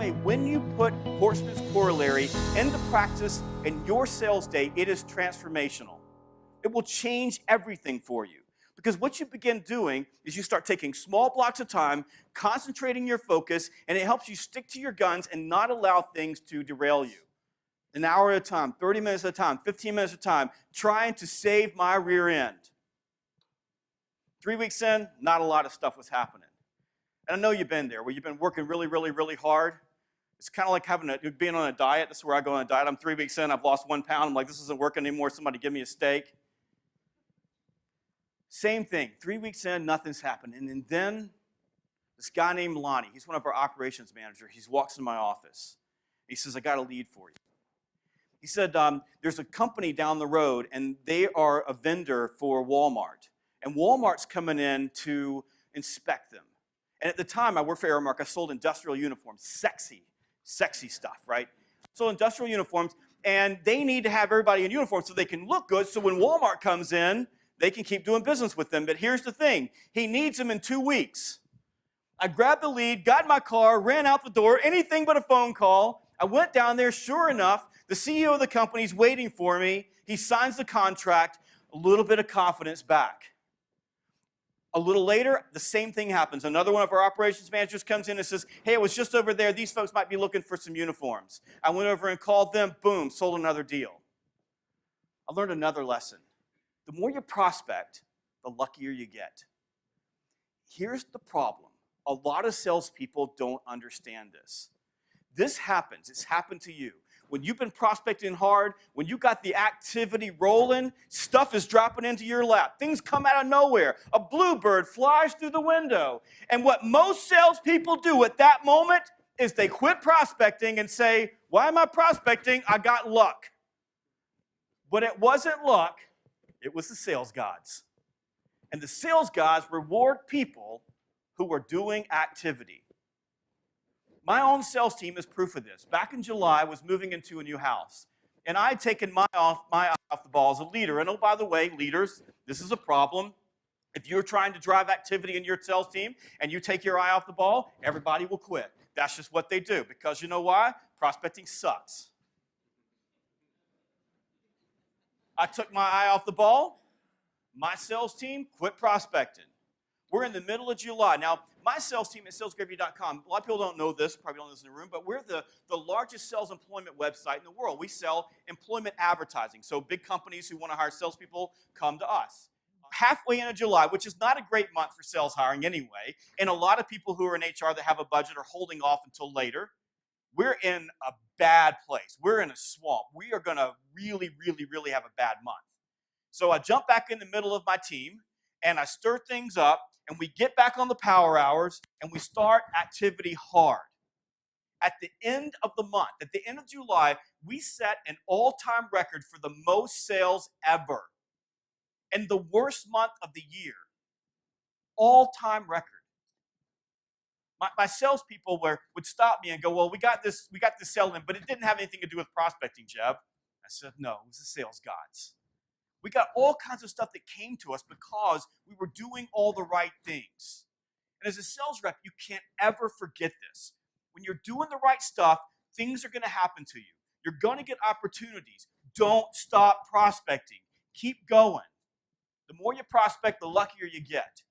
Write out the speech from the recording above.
way, when you put Horstman's corollary into practice in your sales day, it is transformational. It will change everything for you. Because what you begin doing is you start taking small blocks of time, concentrating your focus, and it helps you stick to your guns and not allow things to derail you. An hour at a time, 30 minutes at a time, 15 minutes at a time, trying to save my rear end. 3 weeks in, not a lot of stuff was happening. And I know you've been there, where you've been working really, really, really hard. It's kind of like being on a diet. This is where I go on a diet. I'm 3 weeks in, I've lost 1 pound. I'm like, this isn't working anymore. Somebody give me a steak. Same thing, 3 weeks in, nothing's happening. And then this guy named Lonnie, he's one of our operations managers. He walks into my office. He says, I got a lead for you. He said, there's a company down the road, and they are a vendor for Walmart. And Walmart's coming in to inspect them. And at the time, I worked for Aramark. I sold industrial uniforms, sexy stuff, right? Sold industrial uniforms, and they need to have everybody in uniform so they can look good, so when Walmart comes in, they can keep doing business with them. But here's the thing. He needs them in 2 weeks. I grabbed the lead, got in my car, ran out the door, anything but a phone call. I went down there. Sure enough, the CEO of the company's waiting for me. He signs the contract, a little bit of confidence back. A little later, the same thing happens. Another one of our operations managers comes in and says, hey, I was just over there. These folks might be looking for some uniforms. I went over and called them. Boom, sold another deal. I learned another lesson. The more you prospect, the luckier you get. Here's the problem. A lot of salespeople don't understand this. This happens. It's happened to you. When you've been prospecting hard, when you got the activity rolling, stuff is dropping into your lap. Things come out of nowhere. A bluebird flies through the window. And what most salespeople do at that moment is they quit prospecting and say, why am I prospecting? I got luck. But it wasn't luck. It was the sales gods. And the sales gods reward people who are doing activity. My own sales team is proof of this. Back in July, I was moving into a new house. And I had taken my eye off the ball as a leader. And oh, by the way, leaders, this is a problem. If you're trying to drive activity in your sales team and you take your eye off the ball, everybody will quit. That's just what they do. Because you know why? Prospecting sucks. I took my eye off the ball. My sales team quit prospecting. We're in the middle of July. Now, my sales team at salesgravy.com, a lot of people don't know this, probably don't know this in the room, but we're the largest sales employment website in the world. We sell employment advertising. So big companies who want to hire salespeople come to us. Halfway into July, which is not a great month for sales hiring anyway, and a lot of people who are in HR that have a budget are holding off until later. We're in a bad place. We're in a swamp. We are going to really, really, really have a bad month. So I jump back in the middle of my team, and I stir things up, and we get back on the power hours, and we start activity hard. At the end of the month, at the end of July, we set an all-time record for the most sales ever. And the worst month of the year. All-time record. My salespeople would stop me and go, well, we got this selling, but it didn't have anything to do with prospecting, Jeb. I said, no, it was the sales gods. We got all kinds of stuff that came to us because we were doing all the right things. And as a sales rep, you can't ever forget this. When you're doing the right stuff, things are going to happen to you. You're going to get opportunities. Don't stop prospecting. Keep going. The more you prospect, the luckier you get.